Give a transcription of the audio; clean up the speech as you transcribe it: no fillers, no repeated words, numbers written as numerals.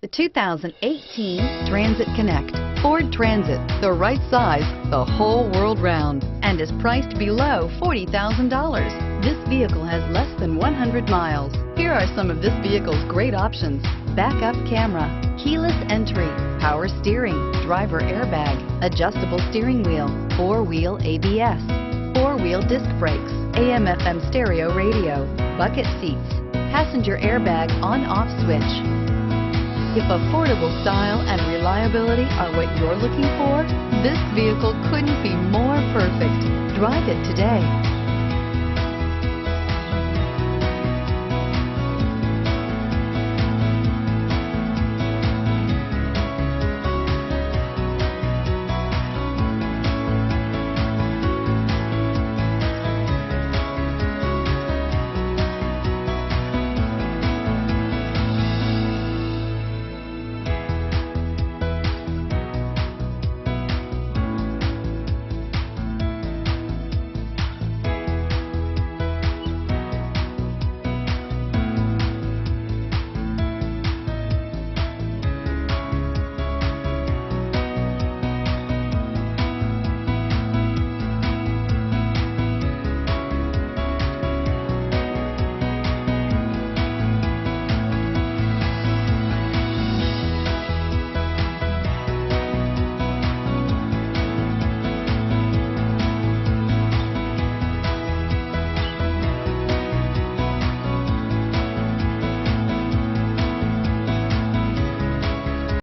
The 2018 Transit Connect. Ford Transit, the right size the whole world round, and is priced below $40,000. This vehicle has less than 100 miles. Here are some of this vehicle's great options: backup camera, keyless entry, power steering, driver airbag, adjustable steering wheel, four-wheel ABS, four-wheel disc brakes, AM/FM stereo radio, bucket seats, passenger airbag on/off switch. If affordable style and reliability are what you're looking for, this vehicle couldn't be more perfect. Drive it today.